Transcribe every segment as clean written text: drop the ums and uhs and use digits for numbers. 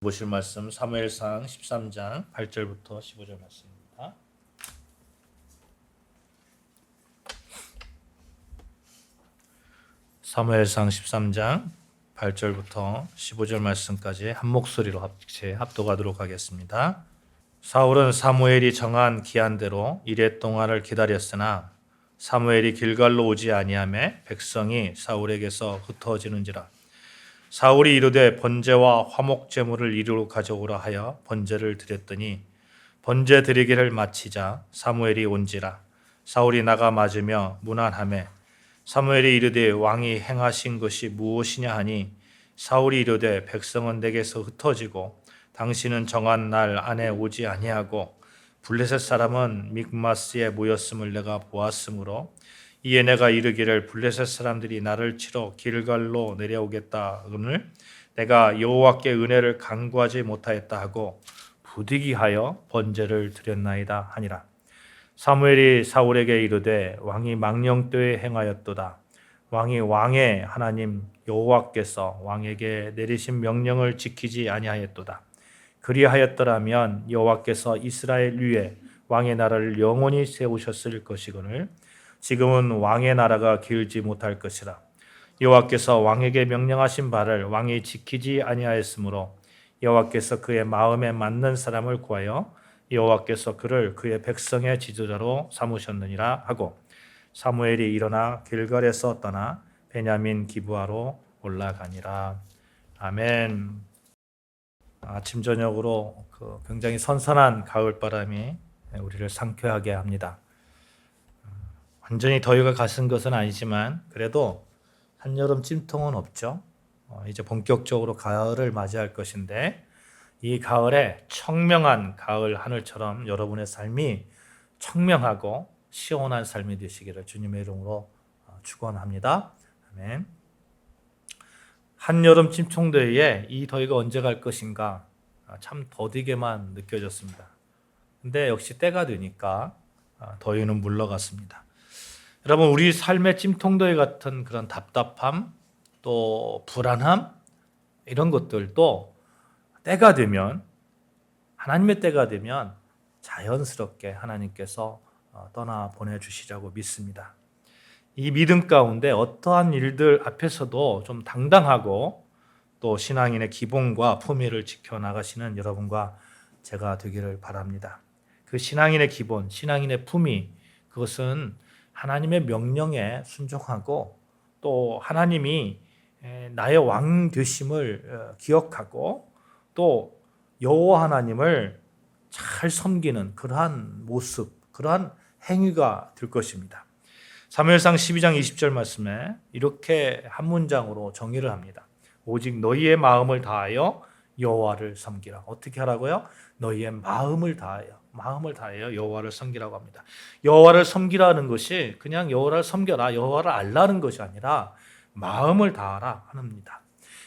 보실 말씀 사무엘상 13장 8절부터 15절 말씀입니다. 사무엘상 13장 8절부터 15절 말씀까지 한 목소리로 합독하도록 하겠습니다. 사울은 사무엘이 정한 기한대로 이레 동안을 기다렸으나 사무엘이 길갈로 오지 아니하매 백성이 사울에게서 흩어지는지라. 사울이 이르되 번제와 화목 제물을 이리로 가져오라 하여 번제를 드렸더니 번제 드리기를 마치자 사무엘이 온지라. 사울이 나가 맞으며 문안하매 사무엘이 이르되 왕이 행하신 것이 무엇이냐 하니 사울이 이르되 백성은 내게서 흩어지고 당신은 정한 날 안에 오지 아니하고 블레셋 사람은 믹마스에 모였음을 내가 보았으므로 이에 내가 이르기를 블레셋 사람들이 나를 치러 길갈로 내려오겠다 오늘 내가 여호와께 은혜를 간구하지 못하였다 하고 부득이하여 번제를 드렸나이다 하니라. 사무엘이 사울에게 이르되 왕이 망령되이 행하였도다. 왕이 왕의 하나님 여호와께서 왕에게 내리신 명령을 지키지 아니하였도다. 그리하였더라면 여호와께서 이스라엘 위에 왕의 나라를 영원히 세우셨을 것이거늘 지금은 왕의 나라가 길지 못할 것이라. 여호와께서 왕에게 명령하신 바를 왕이 지키지 아니하였으므로 여호와께서 그의 마음에 맞는 사람을 구하여 여호와께서 그를 그의 백성의 지도자로 삼으셨느니라 하고 사무엘이 일어나 길갈에서 떠나 베냐민 기브아로 올라가니라. 아멘. 아침 저녁으로 굉장히 선선한 가을바람이 우리를 상쾌하게 합니다. 완전히 더위가 가신 것은 아니지만 그래도 한여름 찜통은 없죠. 이제 본격적으로 가을을 맞이할 것인데 이 가을에 청명한 가을 하늘처럼 여러분의 삶이 청명하고 시원한 삶이 되시기를 주님의 이름으로 축원합니다. 아멘. 한여름 찜통더위에 이 더위가 언제 갈 것인가 참 더디게만 느껴졌습니다. 근데 역시 때가 되니까 더위는 물러갔습니다. 여러분, 우리 삶의 찜통더위 같은 그런 답답함, 또 불안함, 이런 것들도 때가 되면, 하나님의 때가 되면 자연스럽게 하나님께서 떠나 보내주시라고 믿습니다. 이 믿음 가운데 어떠한 일들 앞에서도 좀 당당하고 또 신앙인의 기본과 품위를 지켜나가시는 여러분과 제가 되기를 바랍니다. 그 신앙인의 기본, 신앙인의 품위, 그것은 하나님의 명령에 순종하고 또 하나님이 나의 왕 되심을 기억하고 또 여호와 하나님을 잘 섬기는 그러한 모습, 그러한 행위가 될 것입니다. 사무엘상 12장 20절 말씀에 이렇게 한 문장으로 정의를 합니다. 오직 너희의 마음을 다하여 여호와를 섬기라. 어떻게 하라고요? 너희의 마음을 다하여 여호와를 섬기라고 합니다. 여호와를 섬기라는 것이 그냥 여호와를 섬겨라, 여호와를 알라는 것이 아니라 마음을 다하라 합니다.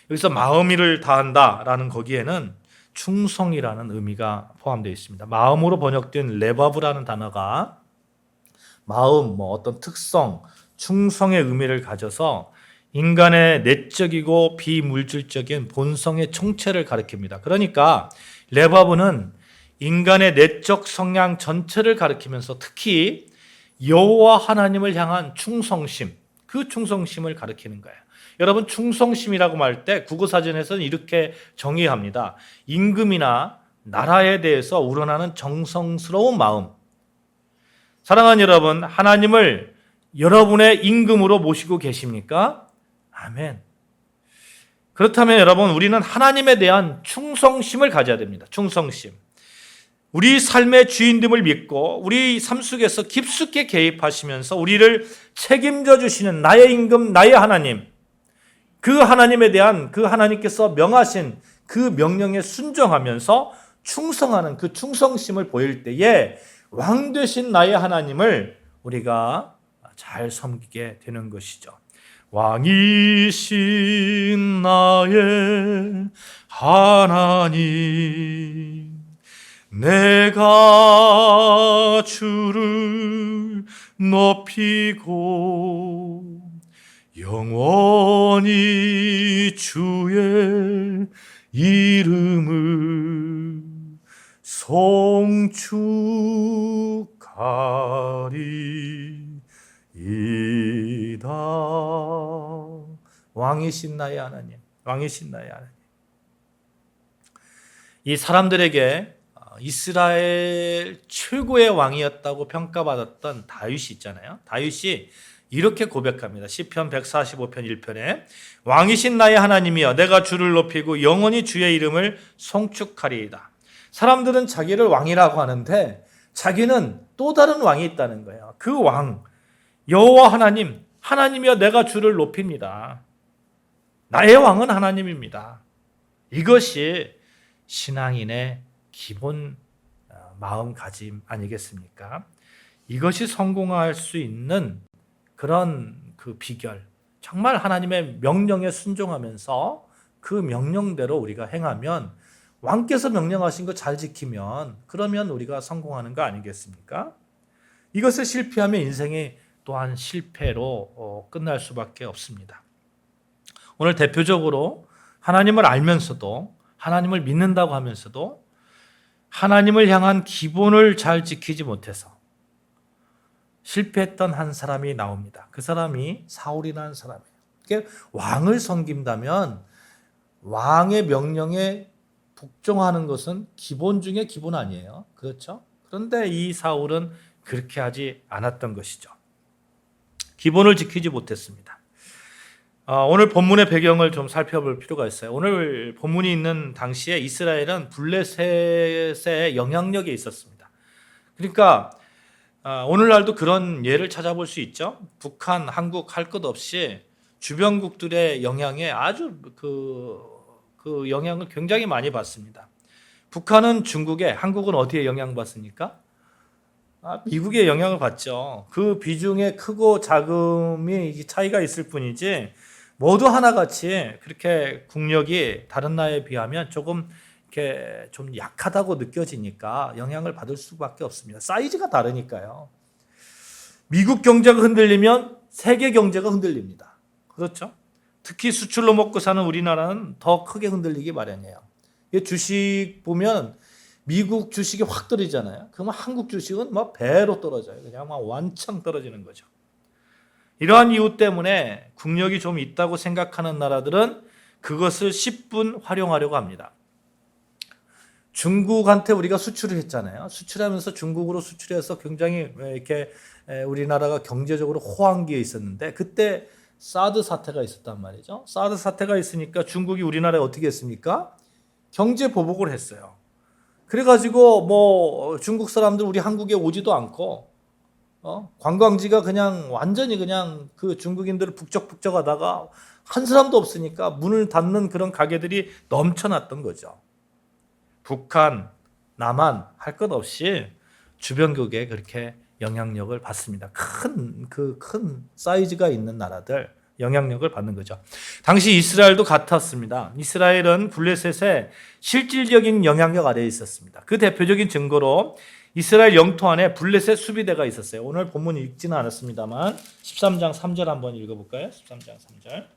여기서 마음을 다한다라는 거기에는 충성이라는 의미가 포함되어 있습니다. 마음으로 번역된 레바브라는 단어가 마음, 어떤 특성, 충성의 의미를 가져서 인간의 내적이고 비물질적인 본성의 총체를 가리킵니다. 그러니까 레바브는 인간의 내적 성향 전체를 가리키면서 특히 여호와 하나님을 향한 충성심, 그 충성심을 가리키는 거예요. 여러분, 충성심이라고 말 때 국어사전에서는 이렇게 정의합니다. 임금이나 나라에 대해서 우러나는 정성스러운 마음. 사랑하는 여러분, 하나님을 여러분의 임금으로 모시고 계십니까? 아멘. 그렇다면 여러분, 우리는 하나님에 대한 충성심을 가져야 됩니다. 충성심. 우리 삶의 주인됨을 믿고 우리 삶 속에서 깊숙이 개입하시면서 우리를 책임져 주시는 나의 임금, 나의 하나님, 그 하나님에 대한 그 하나님께서 명하신 그 명령에 순종하면서 충성하는 그 충성심을 보일 때에 왕 되신 나의 하나님을 우리가 잘 섬기게 되는 것이죠. 왕이신 나의 하나님, 내가 주를 높이고 영원히 주의 이름을 송축하리이다. 왕이신 나의 하나님, 왕이신 나의 하나님. 이 사람들에게 이스라엘 최고의 왕이었다고 평가받았던 다윗이 있잖아요. 다윗이 이렇게 고백합니다. 시편 145편 1편에 왕이신 나의 하나님이여 내가 주를 높이고 영원히 주의 이름을 송축하리이다. 사람들은 자기를 왕이라고 하는데 자기는 또 다른 왕이 있다는 거예요. 그 왕, 여호와 하나님, 하나님이여 내가 주를 높입니다. 나의 왕은 하나님입니다. 이것이 신앙인의 기본 마음가짐 아니겠습니까? 이것이 성공할 수 있는 그런 그 비결, 정말 하나님의 명령에 순종하면서 그 명령대로 우리가 행하면, 왕께서 명령하신 거 잘 지키면 그러면 우리가 성공하는 거 아니겠습니까? 이것을 실패하면 인생이 또한 실패로 끝날 수밖에 없습니다. 오늘 대표적으로 하나님을 알면서도, 하나님을 믿는다고 하면서도 하나님을 향한 기본을 잘 지키지 못해서 실패했던 한 사람이 나옵니다. 그 사람이 사울이라는 사람이에요. 그러니까 왕을 섬긴다면 왕의 명령에 복종하는 것은 기본 중에 기본 아니에요. 그렇죠? 그런데 이 사울은 그렇게 하지 않았던 것이죠. 기본을 지키지 못했습니다. 오늘 본문의 배경을 좀 살펴볼 필요가 있어요. 오늘 본문이 있는 당시에 이스라엘은 블레셋의 영향력에 있었습니다. 그러니까 오늘날도 그런 예를 찾아볼 수 있죠. 북한, 한국 할 것 없이 주변국들의 영향에 아주 그 영향을 굉장히 많이 받습니다. 북한은 중국에, 한국은 어디에 영향받습니까? 미국의 영향을 받죠. 그 비중의 크고 작음이 차이가 있을 뿐이지 모두 하나같이 그렇게 국력이 다른 나라에 비하면 조금 이렇게 좀 약하다고 느껴지니까 영향을 받을 수밖에 없습니다. 사이즈가 다르니까요. 미국 경제가 흔들리면 세계 경제가 흔들립니다. 그렇죠? 특히 수출로 먹고 사는 우리나라는 더 크게 흔들리기 마련이에요. 주식 보면 미국 주식이 확 떨어지잖아요. 그러면 한국 주식은 막 배로 떨어져요. 그냥 막 완창 떨어지는 거죠. 이러한 이유 때문에 국력이 좀 있다고 생각하는 나라들은 그것을 10분 활용하려고 합니다. 중국한테 우리가 수출을 했잖아요. 수출하면서 중국으로 수출해서 굉장히 이렇게 우리나라가 경제적으로 호황기에 있었는데 그때 사드 사태가 있었단 말이죠. 사드 사태가 있으니까 중국이 우리나라에 어떻게 했습니까? 경제 보복을 했어요. 그래가지고 뭐 중국 사람들 우리 한국에 오지도 않고 관광지가 그냥 완전히 그냥 그 중국인들을 북적북적하다가 한 사람도 없으니까 문을 닫는 그런 가게들이 넘쳐났던 거죠. 북한, 남한 할 것 없이 주변국에 그렇게 영향력을 받습니다. 큰 사이즈가 있는 나라들 영향력을 받는 거죠. 당시 이스라엘도 같았습니다. 이스라엘은 블레셋의 실질적인 영향력 아래에 있었습니다. 그 대표적인 증거로 이스라엘 영토 안에 블레셋 수비대가 있었어요. 오늘 본문 읽지는 않았습니다만 13장 3절 한번 읽어볼까요? 13장 3절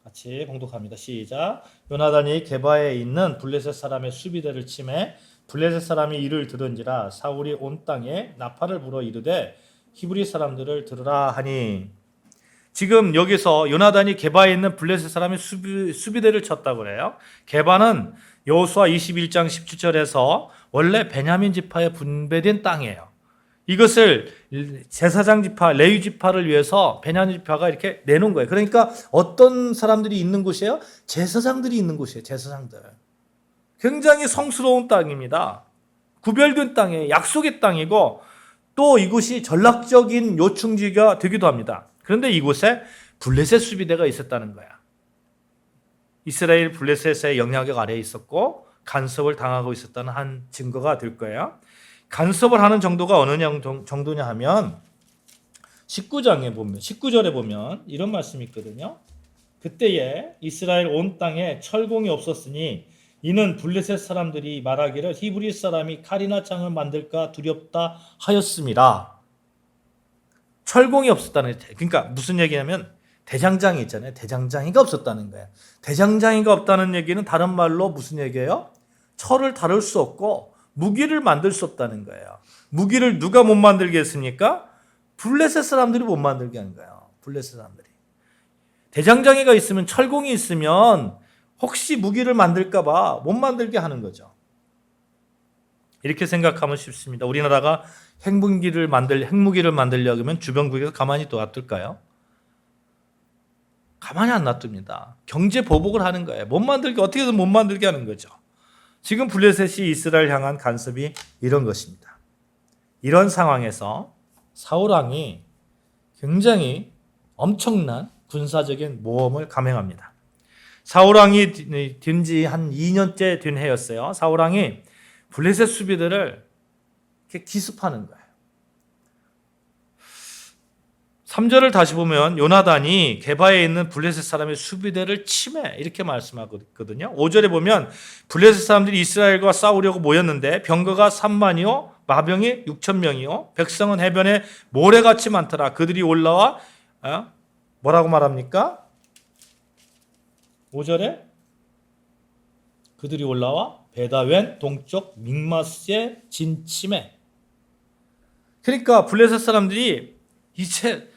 같이 봉독합니다. 시작. 요나단이 게바에 있는 블레셋 사람의 수비대를 치매 블레셋 사람이 이를 들은지라 사울이 온 땅에 나팔을 불어 이르되 히브리 사람들을 들으라 하니, 지금 여기서 요나단이 게바에 있는 블레셋 사람이 수비대를 쳤다고 그래요. 게바는 여호수아 21장 17절에서 원래 베냐민 지파에 분배된 땅이에요. 이것을 제사장 지파, 레위 지파를 위해서 베냐민 지파가 이렇게 내놓은 거예요. 그러니까 어떤 사람들이 있는 곳이에요? 제사장들이 있는 곳이에요. 제사장들. 굉장히 성스러운 땅입니다. 구별된 땅이에요. 약속의 땅이고 또 이곳이 전략적인 요충지가 되기도 합니다. 그런데 이곳에 블레셋 수비대가 있었다는 거야. 이스라엘 블레셋의 영향력 아래에 있었고 간섭을 당하고 있었다는 한 증거가 될 거예요. 간섭을 하는 정도가 어느 정도냐 하면 19절에 보면 이런 말씀이 있거든요. 그때에 이스라엘 온 땅에 철공이 없었으니 이는 블레셋 사람들이 말하기를 히브리 사람이 칼이나 창을 만들까 두렵다 하였음이라. 철공이 없었다는 거예요. 그러니까 무슨 얘기냐면 대장장이 있잖아요. 대장장이가 없었다는 거예요. 대장장이가 없다는 얘기는 다른 말로 무슨 얘기예요? 철을 다룰 수 없고 무기를 만들 수 없다는 거예요. 무기를 누가 못 만들게 했습니까? 블레셋 사람들이 못 만들게 한 거예요. 블레셋 사람들이. 대장장이가 있으면, 철공이 있으면 혹시 무기를 만들까 봐 못 만들게 하는 거죠. 이렇게 생각하면 쉽습니다. 우리나라가 핵무기를 만들려고 하면 주변국에서 가만히 놔둘까요? 가만히 안 놔둡니다. 경제 보복을 하는 거예요. 못 만들게, 어떻게든 못 만들게 하는 거죠. 지금 블레셋이 이스라엘 향한 간섭이 이런 것입니다. 이런 상황에서 사울왕이 굉장히 엄청난 군사적인 모험을 감행합니다. 사울왕이 된 지 한 2년째 된 해였어요. 사울왕이 블레셋 수비대를 이렇게 기습하는 거예요. 3절을 다시 보면 요나단이 게바에 있는 블레셋 사람의 수비대를 침해, 이렇게 말씀하거든요. 5절에 보면 블레셋 사람들이 이스라엘과 싸우려고 모였는데 병거가 3만이요 마병이 6,000명이요 백성은 해변에 모래같이 많더라. 그들이 올라와 뭐라고 말합니까? 5절에 그들이 올라와 베다웬 동쪽 믹마스에 진침해. 그러니까 블레셋 사람들이 이제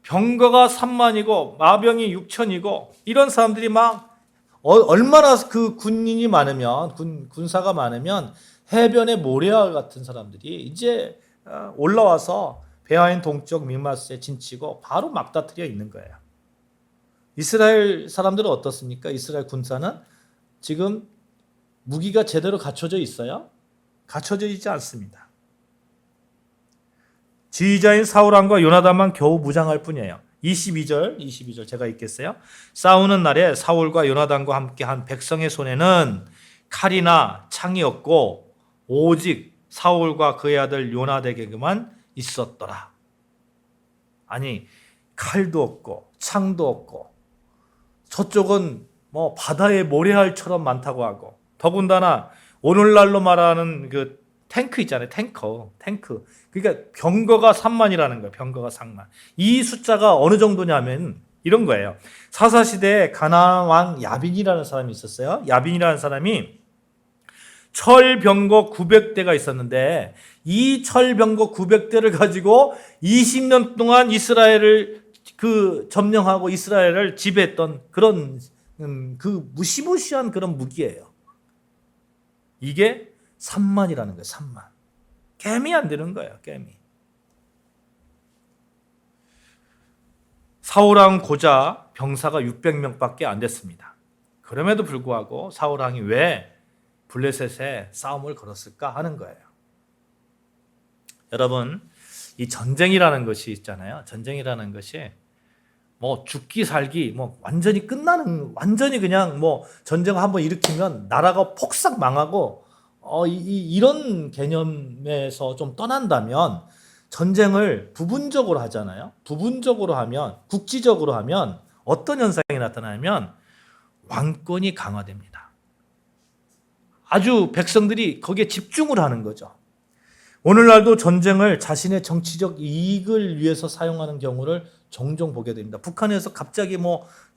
병거가 3만이고 마병이 6천이고 이런 사람들이 막 얼마나 그 군인이 많으면, 군사가 많으면 해변에 모래와 같은 사람들이 이제 올라와서 베아인 동쪽 믹마스에 진치고 바로 막다트려 있는 거예요. 이스라엘 사람들은 어떻습니까? 이스라엘 군사는 지금 무기가 제대로 갖춰져 있어요? 갖춰져 있지 않습니다. 지휘자인 사울왕과 요나단만 겨우 무장할 뿐이에요. 22절 제가 읽겠어요. 싸우는 날에 사울과 요나단과 함께한 백성의 손에는 칼이나 창이 없고 오직 사울과 그의 아들 요나단에게만 있었더라. 아니, 칼도 없고 창도 없고 저쪽은 뭐 바다의 모래알처럼 많다고 하고, 더군다나 오늘날로 말하는 그 탱크 있잖아요. 탱크. 그러니까 병거가 3만이라는 거예요. 병거가 3만. 이 숫자가 어느 정도냐면 이런 거예요. 사사시대에 가나안 왕 야빈이라는 사람이 있었어요. 야빈이라는 사람이 철병거 900대가 있었는데 이 철병거 900대를 가지고 20년 동안 이스라엘을 점령하고 이스라엘을 지배했던 그런 그 무시무시한 그런 무기예요. 이게 3만이라는 거예요. 3만. 개미 안 되는 거예요. 개미. 사울왕 고자 병사가 600명밖에 안 됐습니다. 그럼에도 불구하고 사울왕이 왜 블레셋에 싸움을 걸었을까 하는 거예요. 여러분, 이 전쟁이라는 것이 있잖아요. 전쟁이라는 것이 뭐 죽기 살기 완전히 그냥 전쟁을 한번 일으키면 나라가 폭삭 망하고 이런 개념에서 좀 떠난다면 전쟁을 부분적으로 하잖아요. 부분적으로 하면, 국지적으로 하면 어떤 현상이 나타나냐면 왕권이 강화됩니다. 아주 백성들이 거기에 집중을 하는 거죠. 오늘날도 전쟁을 자신의 정치적 이익을 위해서 사용하는 경우를 종종 보게 됩니다. 북한에서 갑자기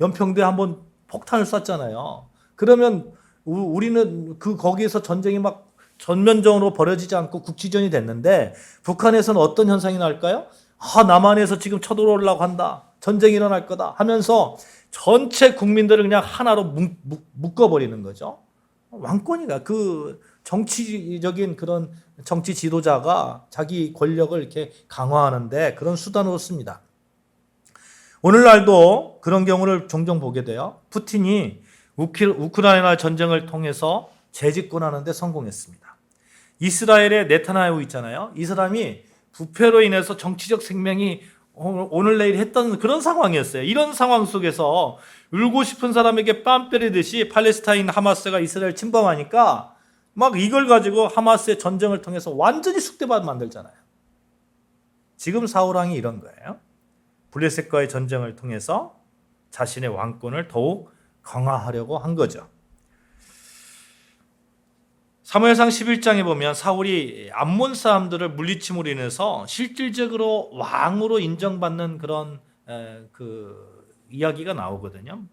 연평도에 한번 폭탄을 쐈잖아요. 그러면 우리는 거기에서 전쟁이 막 전면적으로 벌어지지 않고 국지전이 됐는데 북한에서는 어떤 현상이 날까요? 남한에서 지금 쳐들어오려고 한다. 전쟁이 일어날 거다 하면서 전체 국민들을 그냥 하나로 묶어버리는 거죠. 왕권이가 정치적인 그런 정치 지도자가 자기 권력을 이렇게 강화하는데 그런 수단으로 씁니다. 오늘날도 그런 경우를 종종 보게 돼요. 푸틴이 우크라이나 전쟁을 통해서 재집권하는 데 성공했습니다. 이스라엘의 네타냐후 있잖아요. 이 사람이 부패로 인해서 정치적 생명이 오늘 내일 했던 그런 상황이었어요. 이런 상황 속에서 울고 싶은 사람에게 뺨 때리듯이 팔레스타인 하마스가 이스라엘 침범하니까 막 이걸 가지고 하마스의 전쟁을 통해서 완전히 쑥대밭 만들잖아요. 지금 사울왕이 이런 거예요. 블레셋과의 전쟁을 통해서 자신의 왕권을 더욱 강화하려고 한 거죠. 사무엘상 11장에 보면 사울이 암몬 사람들을 물리침으로 인해서 실질적으로 왕으로 인정받는 그런 이야기가 나오거든요.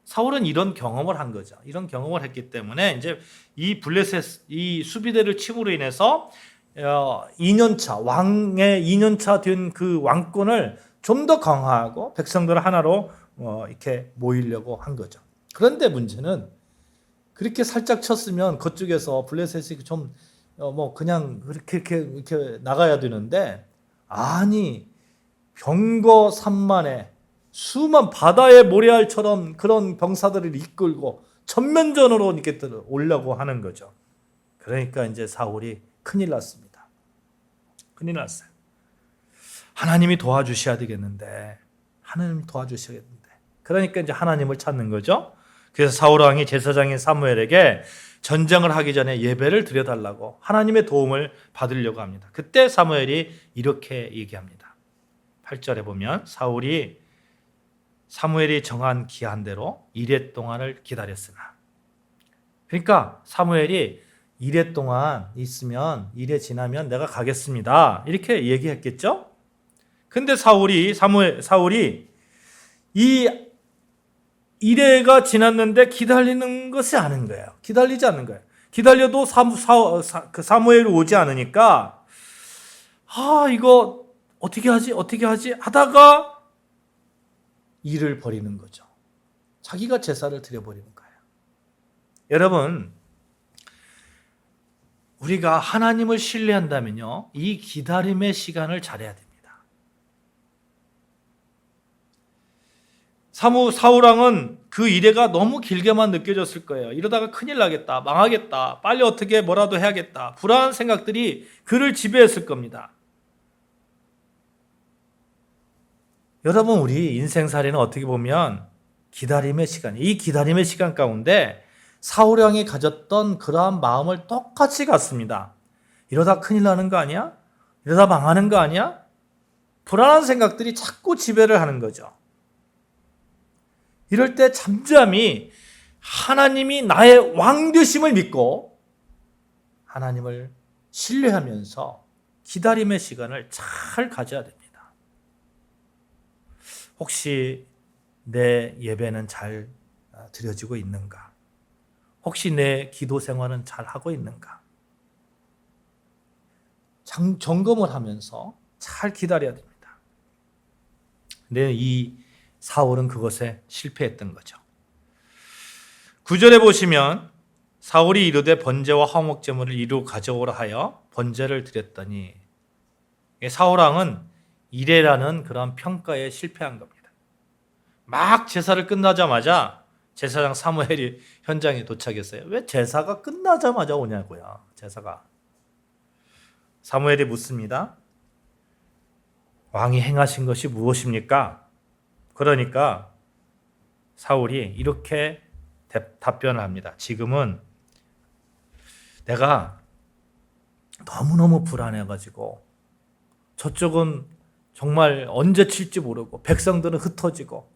사울은 이런 경험을 한 거죠. 이런 경험을 했기 때문에 이제 이 블레셋 이 수비대를 침으로 인해서 2년차 왕의 2년차 된 그 왕권을 좀 더 강화하고 백성들을 하나로 이렇게 모이려고 한 거죠. 그런데 문제는 그렇게 살짝 쳤으면 그쪽에서 블레셋이 좀 그냥 이렇게 나가야 되는데, 아니 병거 3만에 수만 바다의 모래알처럼 그런 병사들을 이끌고 전면전으로 이렇게 오려고 하는 거죠. 그러니까 이제 사울이 큰일 났습니다. 큰일 났어요. 하나님이 도와주셔야 되겠는데, 하나님 도와주셔야겠는데. 그러니까 이제 하나님을 찾는 거죠. 그래서 사울 왕이 제사장인 사무엘에게 전쟁을 하기 전에 예배를 드려달라고 하나님의 도움을 받으려고 합니다. 그때 사무엘이 이렇게 얘기합니다. 8절에 보면 사무엘이 정한 기한대로 이레 동안을 기다렸으나, 그러니까 사무엘이 이레 동안 있으면, 이레 지나면 내가 가겠습니다, 이렇게 얘기했겠죠. 근데 사울이 이 이레가 지났는데 기다리는 것이 아닌 거예요. 기다리지 않는 거예요. 기다려도 사무엘이 오지 않으니까 이거 어떻게 하지 하다가 일을 벌이는 거죠. 자기가 제사를 드려버리는 거예요. 여러분, 우리가 하나님을 신뢰한다면요, 이 기다림의 시간을 잘해야 됩니다. 사울왕은 그 이래가 너무 길게만 느껴졌을 거예요. 이러다가 큰일 나겠다, 망하겠다, 빨리 어떻게 뭐라도 해야겠다, 불안한 생각들이 그를 지배했을 겁니다. 여러분, 우리 인생살이는 어떻게 보면 기다림의 시간, 이 기다림의 시간 가운데 사울왕이 가졌던 그러한 마음을 똑같이 갖습니다. 이러다 큰일 나는 거 아니야? 이러다 망하는 거 아니야? 불안한 생각들이 자꾸 지배를 하는 거죠. 이럴 때 잠잠히 하나님이 나의 왕 되심을 믿고 하나님을 신뢰하면서 기다림의 시간을 잘 가져야 됩니다. 혹시 내 예배는 잘 드려지고 있는가? 혹시 내 기도 생활은 잘 하고 있는가? 점검을 하면서 잘 기다려야 됩니다. 근데 이 사울은 그것에 실패했던 거죠. 9절에 보시면 사울이 이르되 번제와 화목제물을 이루 가져오라 하여 번제를 드렸더니, 사울왕은 이레라는 그런 평가에 실패한 겁니다. 막 제사를 끝나자마자 제사장 사무엘이 현장에 도착했어요. 왜 제사가 끝나자마자 오냐고요. 제사가. 사무엘이 묻습니다. 왕이 행하신 것이 무엇입니까? 그러니까 사울이 이렇게 답변을 합니다. 지금은 내가 너무너무 불안해가지고, 저쪽은 정말 언제 칠지 모르고 백성들은 흩어지고,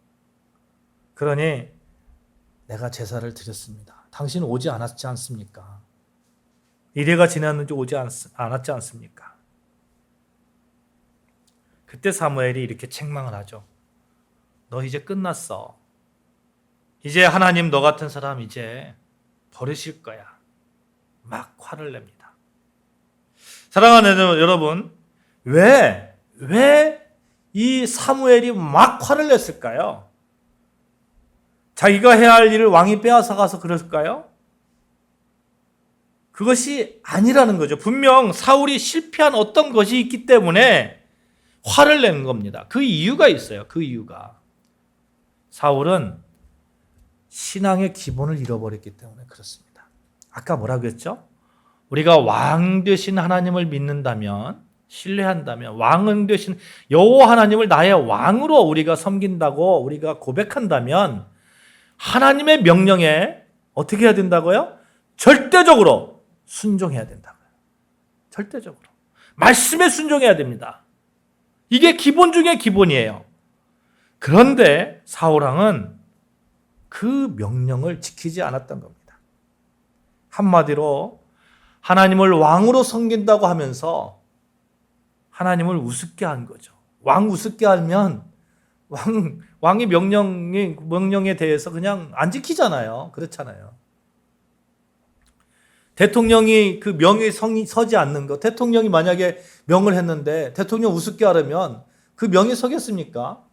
그러니 내가 제사를 드렸습니다. 당신은 오지 않았지 않습니까? 이래가 지났는지 오지 않았지 않습니까? 그때 사무엘이 이렇게 책망을 하죠. 너 이제 끝났어. 이제 하나님 너 같은 사람 이제 버리실 거야. 막 화를 냅니다. 사랑하는 여러분, 왜 이 사무엘이 막 화를 냈을까요? 자기가 해야 할 일을 왕이 빼앗아 가서 그랬을까요? 그것이 아니라는 거죠. 분명 사울이 실패한 어떤 것이 있기 때문에 화를 내는 겁니다. 그 이유가 있어요. 그 이유가. 사울은 신앙의 기본을 잃어버렸기 때문에 그렇습니다. 아까 뭐라고 했죠? 우리가 왕 되신 하나님을 믿는다면, 신뢰한다면, 왕은 되신 여호와 하나님을 나의 왕으로 우리가 섬긴다고 우리가 고백한다면 하나님의 명령에 어떻게 해야 된다고요? 절대적으로 순종해야 된다고요. 절대적으로. 말씀에 순종해야 됩니다. 이게 기본 중에 기본이에요. 그런데 사울왕은 그 명령을 지키지 않았던 겁니다. 한마디로 하나님을 왕으로 섬긴다고 하면서 하나님을 우습게 한 거죠. 왕 우습게 하면 왕이 명령에 대해서 그냥 안 지키잖아요. 그렇잖아요. 대통령이 그 명에 서지 않는 것, 대통령이 만약에 명을 했는데 대통령 우습게 하려면 그 명에 서겠습니까?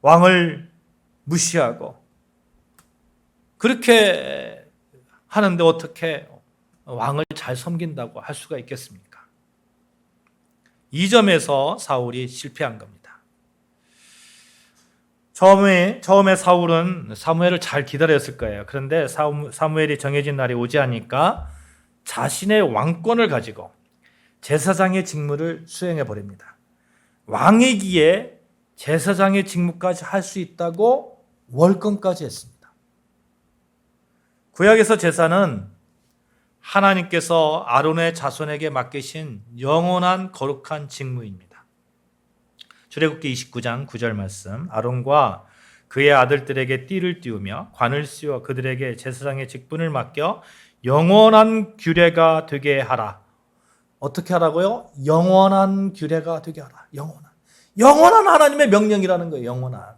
왕을 무시하고 그렇게 하는데 어떻게 왕을 잘 섬긴다고 할 수가 있겠습니까? 이 점에서 사울이 실패한 겁니다. 처음에 사울은 사무엘을 잘 기다렸을 거예요. 그런데 사무엘이 정해진 날이 오지 않으니까 자신의 왕권을 가지고 제사장의 직무를 수행해 버립니다. 왕이기에 제사장의 직무까지 할 수 있다고 월권까지 했습니다. 구약에서 제사는 하나님께서 아론의 자손에게 맡기신 영원한 거룩한 직무입니다. 출애굽기 29장 9절 말씀, 아론과 그의 아들들에게 띠를 띄우며 관을 씌워 그들에게 제사장의 직분을 맡겨 영원한 규례가 되게 하라. 어떻게 하라고요? 영원한 규례가 되게 하라. 영원한 하나님의 명령이라는 거예요. 영원한.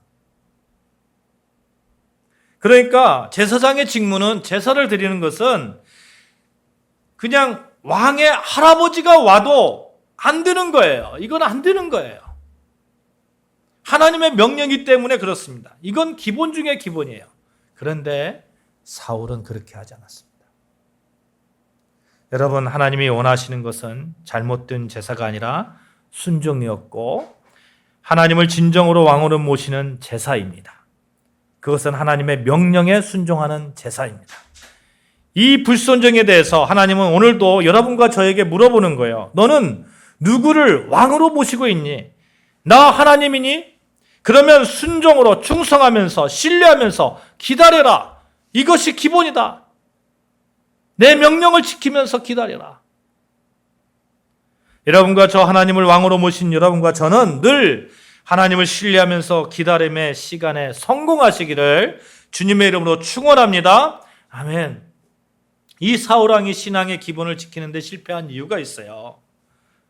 그러니까 제사장의 직무는, 제사를 드리는 것은 그냥 왕의 할아버지가 와도 안 되는 거예요. 이건 안 되는 거예요. 하나님의 명령이기 때문에 그렇습니다. 이건 기본 중에 기본이에요. 그런데 사울은 그렇게 하지 않았습니다. 여러분, 하나님이 원하시는 것은 잘못된 제사가 아니라 순종이었고 하나님을 진정으로 왕으로 모시는 제사입니다. 그것은 하나님의 명령에 순종하는 제사입니다. 이 불순종에 대해서 하나님은 오늘도 여러분과 저에게 물어보는 거예요. 너는 누구를 왕으로 모시고 있니? 나 하나님이니? 그러면 순종으로 충성하면서 신뢰하면서 기다려라. 이것이 기본이다. 내 명령을 지키면서 기다려라. 여러분과 저 하나님을 왕으로 모신 여러분과 저는 늘 하나님을 신뢰하면서 기다림의 시간에 성공하시기를 주님의 이름으로 축원합니다. 아멘. 이 사울왕이 신앙의 기본을 지키는 데 실패한 이유가 있어요.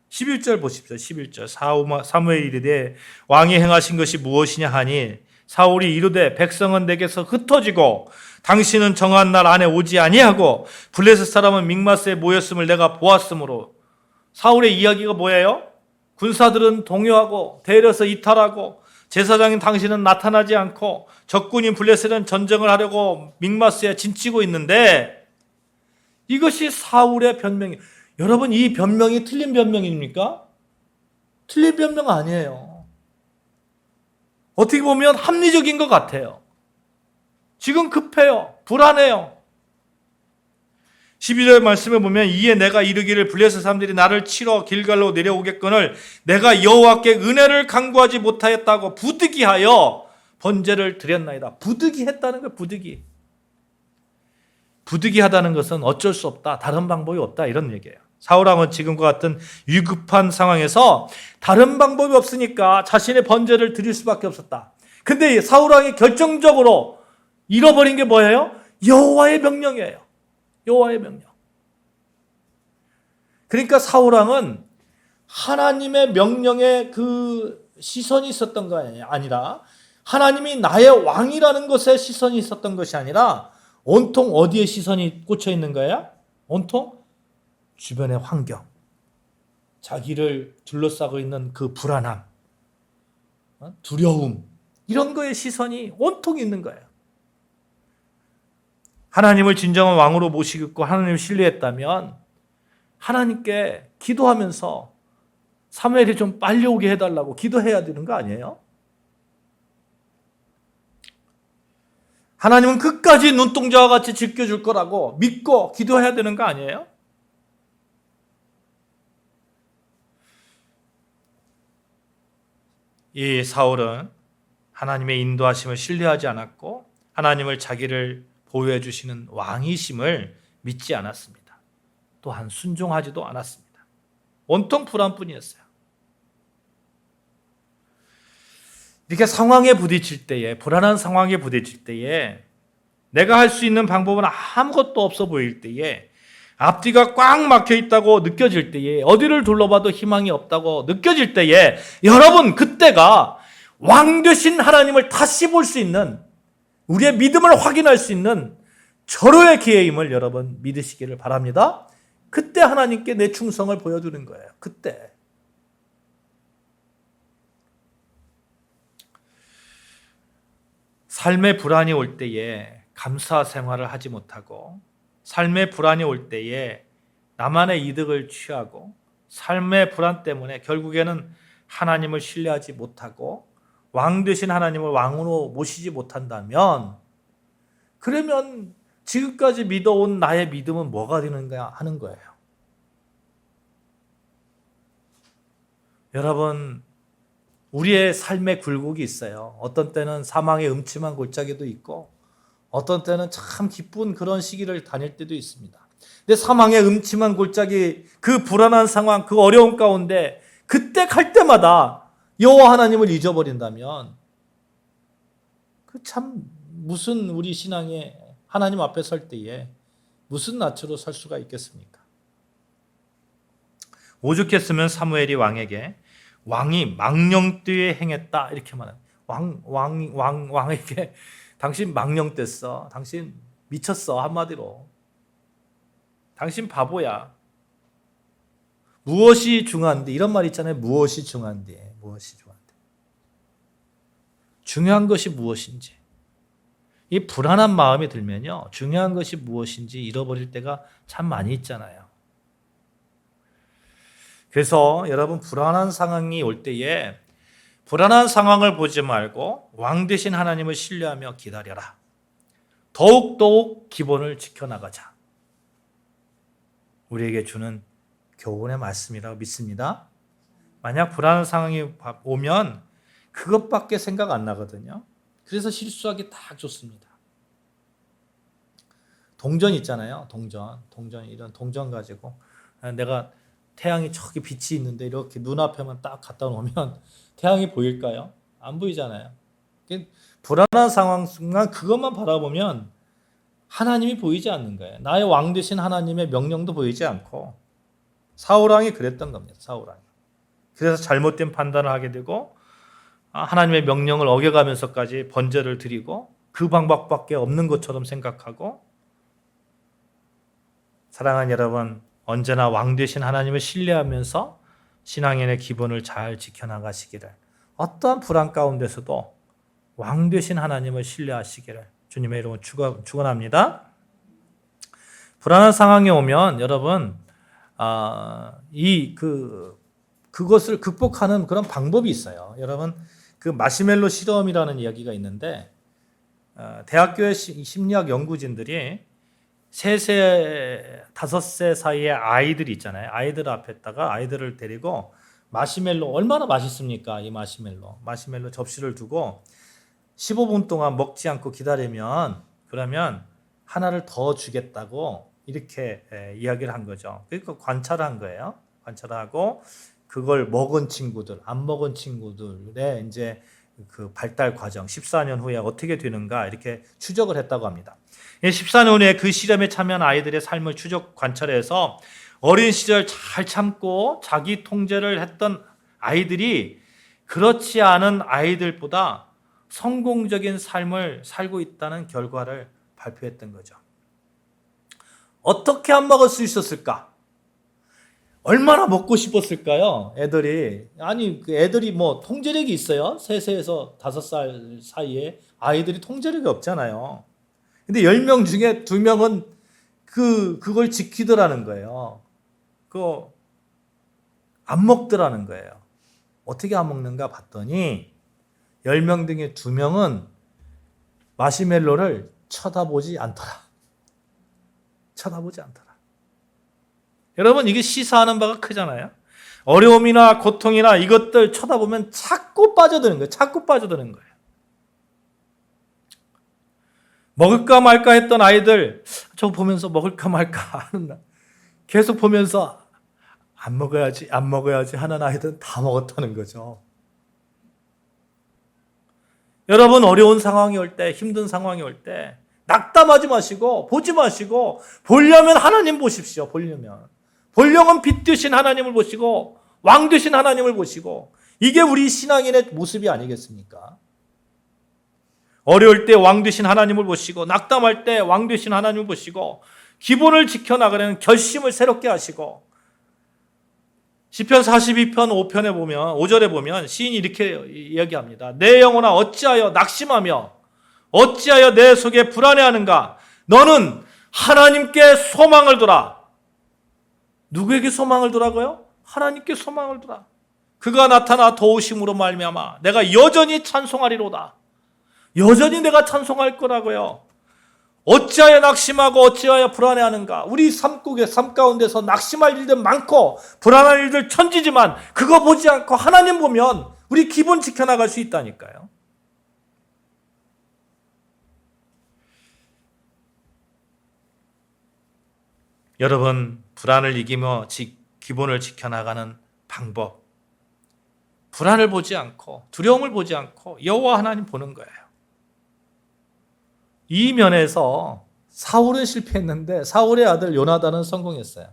11절 보십시오. 11절. 사무엘이 이르되 왕이 행하신 것이 무엇이냐 하니 사울이 이르되 백성은 내게서 흩어지고 당신은 정한 날 안에 오지 아니하고 블레셋 사람은 믹마스에 모였음을 내가 보았으므로. 사울의 이야기가 뭐예요? 군사들은 동요하고 대려서 이탈하고 제사장인 당신은 나타나지 않고 적군인 블레셋은 전쟁을 하려고 믹마스에 진치고 있는데 이것이 사울의 변명이에요. 여러분, 이 변명이 틀린 변명입니까? 틀린 변명 아니에요. 어떻게 보면 합리적인 것 같아요. 지금 급해요. 불안해요. 12절 말씀에 보면 이에 내가 이르기를 블레셋 사람들이 나를 치러 길갈로 내려오겠거늘 내가 여호와께 은혜를 간구하지 못하였다고 부득이하여 번제를 드렸나이다. 부득이했다는 거예요. 부득이하다는 것은 어쩔 수 없다. 다른 방법이 없다. 이런 얘기예요. 사울왕은 지금과 같은 위급한 상황에서 다른 방법이 없으니까 자신의 번제를 드릴 수밖에 없었다. 근데 사울왕이 결정적으로 잃어버린 게 뭐예요? 여호와의 명령이에요. 여호와의 명령. 그러니까 사울왕은 하나님의 명령에 그 시선이 있었던 거 아니라 하나님이 나의 왕이라는 것에 시선이 있었던 것이 아니라 온통 어디에 시선이 꽂혀 있는 거야? 온통 주변의 환경, 자기를 둘러싸고 있는 그 불안함, 두려움, 이런 거에 시선이 온통 있는 거예요. 하나님을 진정한 왕으로 모시고 하나님을 신뢰했다면 하나님께 기도하면서 사무엘이 좀 빨리 오게 해달라고 기도해야 되는 거 아니에요? 하나님은 끝까지 눈동자와 같이 지켜줄 거라고 믿고 기도해야 되는 거 아니에요? 이 사울은 하나님의 인도하심을 신뢰하지 않았고 하나님을 자기를 보호해 주시는 왕이심을 믿지 않았습니다. 또한 순종하지도 않았습니다. 온통 불안뿐이었어요. 이렇게 상황에 부딪힐 때에, 불안한 상황에 부딪힐 때에 내가 할 수 있는 방법은 아무것도 없어 보일 때에 앞뒤가 꽉 막혀 있다고 느껴질 때에, 어디를 둘러봐도 희망이 없다고 느껴질 때에, 여러분 그때가 왕 되신 하나님을 다시 볼 수 있는, 우리의 믿음을 확인할 수 있는 절호의 기회임을 여러분 믿으시기를 바랍니다. 그때 하나님께 내 충성을 보여주는 거예요. 그때. 삶의 불안이 올 때에 감사 생활을 하지 못하고, 삶의 불안이 올 때에 나만의 이득을 취하고, 삶의 불안 때문에 결국에는 하나님을 신뢰하지 못하고 왕 되신 하나님을 왕으로 모시지 못한다면, 그러면 지금까지 믿어온 나의 믿음은 뭐가 되는가 하는 거예요. 여러분, 우리의 삶의 굴곡이 있어요. 어떤 때는 사망의 음침한 골짜기도 있고, 어떤 때는 참 기쁜 그런 시기를 다닐 때도 있습니다. 근데 사망의 음침한 골짜기, 그 불안한 상황, 그 어려움 가운데 그때 갈 때마다 여호와 하나님을 잊어버린다면, 그 참 무슨 우리 신앙에 하나님 앞에 설 때에 무슨 낯으로 설 수가 있겠습니까? 오죽했으면 사무엘이 왕에게 왕이 망령되이 행했다 이렇게 말합니다. 왕에게 당신 망령됐어. 당신 미쳤어. 한마디로. 당신 바보야. 무엇이 중요한데? 이런 말 있잖아요. 무엇이 중요한데? 무엇이 중요한데? 중요한 것이 무엇인지. 이 불안한 마음이 들면요, 중요한 것이 무엇인지 잃어버릴 때가 참 많이 있잖아요. 그래서 여러분, 불안한 상황이 올 때에 불안한 상황을 보지 말고 왕 되신 하나님을 신뢰하며 기다려라. 더욱 기본을 지켜나가자. 우리에게 주는 교훈의 말씀이라고 믿습니다. 만약 불안한 상황이 오면 그것밖에 생각 안 나거든요. 그래서 실수하기 딱 좋습니다. 동전 있잖아요. 동전 이런 동전 가지고 내가 태양이 저기 빛이 있는데 이렇게 눈앞에만 딱 갖다 놓으면 태양이 보일까요? 안 보이잖아요. 불안한 상황 순간 그것만 바라보면 하나님이 보이지 않는 거예요. 나의 왕 되신 하나님의 명령도 보이지 않고, 사울왕이 그랬던 겁니다. 사울왕이. 그래서 잘못된 판단을 하게 되고 하나님의 명령을 어겨가면서까지 번제를 드리고 그 방법밖에 없는 것처럼 생각하고. 사랑하는 여러분, 언제나 왕 되신 하나님을 신뢰하면서 신앙인의 기본을 잘 지켜나가시기를, 어떠한 불안 가운데서도 왕 되신 하나님을 신뢰하시기를 주님의 이름으로 축원합니다. 불안한 상황이 오면 여러분, 그것을 극복하는 그런 방법이 있어요. 여러분, 그 마시멜로 실험이라는 이야기가 있는데, 대학교의 심리학 연구진들이 3세, 5세 사이의 아이들이 있잖아요. 아이들 앞에다가 아이들을 데리고 마시멜로, 얼마나 맛있습니까? 이 마시멜로 접시를 두고 15분 동안 먹지 않고 기다리면, 그러면 하나를 더 주겠다고 이렇게 이야기를 한 거죠. 그러니까 관찰한 거예요. 관찰하고 그걸 먹은 친구들, 안 먹은 친구들의 이제 그 발달 과정, 14년 후에 어떻게 되는가 이렇게 추적을 했다고 합니다. 14년 후에 그 실험에 참여한 아이들의 삶을 추적 관찰해서 어린 시절 잘 참고 자기 통제를 했던 아이들이 그렇지 않은 아이들보다 성공적인 삶을 살고 있다는 결과를 발표했던 거죠. 어떻게 안 먹을 수 있었을까? 얼마나 먹고 싶었을까요? 애들이 뭐 통제력이 있어요? 3세에서 5살 사이에 아이들이 통제력이 없잖아요. 근데 10명 중에 2명은 그걸 지키더라는 거예요. 안 먹더라는 거예요. 어떻게 안 먹는가 봤더니 10명 중에 2명은 마시멜로를 쳐다보지 않더라. 여러분, 이게 시사하는 바가 크잖아요. 어려움이나 고통이나 이것들 쳐다보면 자꾸 빠져드는 거예요. 먹을까 말까 했던 아이들, 저 보면서 먹을까 말까 하는 날, 계속 보면서 안 먹어야지 하는 아이들은 다 먹었다는 거죠. 여러분, 어려운 상황이 올 때, 힘든 상황이 올 때 낙담하지 마시고 보지 마시고 보려면 하나님 보십시오. 보려면 빛 되신 하나님을 보시고 왕 되신 하나님을 보시고 이게 우리 신앙인의 모습이 아니겠습니까? 어려울 때 왕 되신 하나님을 보시고 낙담할 때 왕 되신 하나님을 보시고 기본을 지켜나가려는 결심을 새롭게 하시고 시편 42편 5편에 보면 5절에 보면 시인이 이렇게 이야기합니다. 내 영혼아 어찌하여 낙심하며 어찌하여 내 속에 불안해하는가? 너는 하나님께 소망을 두라. 누구에게 소망을 두라고요? 하나님께 소망을 두라. 그가 나타나 도우심으로 말미암아 내가 여전히 찬송하리로다. 여전히 내가 찬송할 거라고요. 어찌하여 낙심하고 어찌하여 불안해하는가? 우리 삶 가운데서 낙심할 일들 많고 불안할 일들 천지지만 그거 보지 않고 하나님 보면 우리 기본 지켜나갈 수 있다니까요. 여러분, 불안을 이기며 기본을 지켜나가는 방법. 불안을 보지 않고 두려움을 보지 않고 여호와 하나님 보는 거예요. 이 면에서 사울은 실패했는데 사울의 아들 요나단은 성공했어요.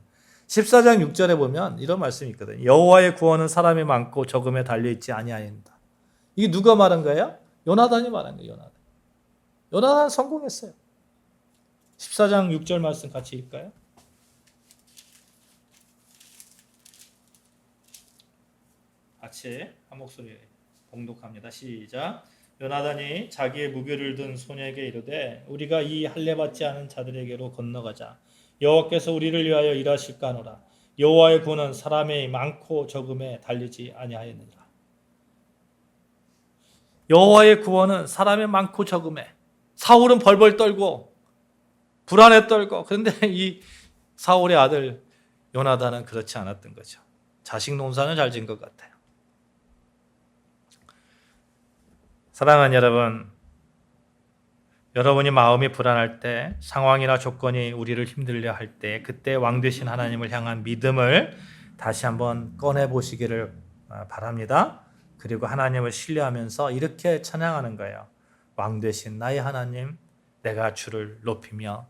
14장 6절에 보면 이런 말씀이 있거든요. 여호와의 구원은 사람이 많고 적음에 달려있지 아니하였다. 이게 누가 말한 거예요? 요나단이 말한 거예요. 요나단 성공했어요. 14장 6절 말씀 같이 읽을까요? 같이 한 목소리 봉독합니다. 시작. 요나단이 자기의 무기를 든 소녀에게 이르되 우리가 이 할례 받지 않은 자들에게로 건너가자. 여호와께서 우리를 위하여 일하실까 하노라. 여호와의 구원은 사람의 많고 적음에 달리지 아니하였느니라. 여호와의 구원은 사람의 많고 적음에. 사울은 벌벌 떨고 불안에 떨고 그런데 이 사울의 아들 요나단은 그렇지 않았던 거죠. 자식 농사는 잘 진 것 같아요. 사랑하는 여러분, 여러분이 마음이 불안할 때, 상황이나 조건이 우리를 힘들려 할 때, 그때 왕 되신 하나님을 향한 믿음을 다시 한번 꺼내 보시기를 바랍니다. 그리고 하나님을 신뢰하면서 이렇게 찬양하는 거예요. 왕 되신 나의 하나님, 내가 주를 높이며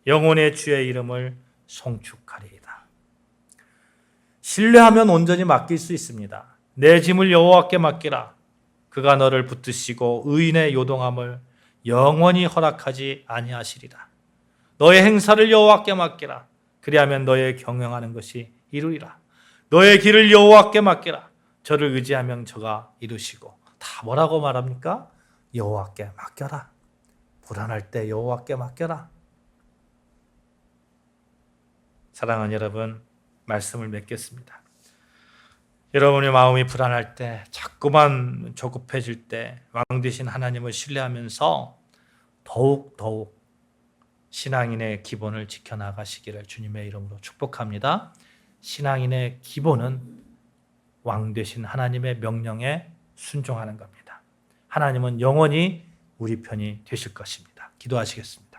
영혼의 주의 이름을 송축하리이다. 신뢰하면 온전히 맡길 수 있습니다. 내 짐을 여호와께 맡기라. 그가 너를 붙드시고 의인의 요동함을 영원히 허락하지 아니하시리라. 너의 행사를 여호와께 맡기라. 그리하면 너의 경영하는 것이 이루리라. 너의 길을 여호와께 맡기라. 저를 의지하면 저가 이루시고. 다 뭐라고 말합니까? 여호와께 맡겨라. 불안할 때 여호와께 맡겨라. 사랑하는 여러분, 말씀을 맺겠습니다. 여러분의 마음이 불안할 때, 자꾸만 조급해질 때 왕 되신 하나님을 신뢰하면서 더욱 신앙인의 기본을 지켜나가시기를 주님의 이름으로 축복합니다. 신앙인의 기본은 왕 되신 하나님의 명령에 순종하는 겁니다. 하나님은 영원히 우리 편이 되실 것입니다. 기도하시겠습니다.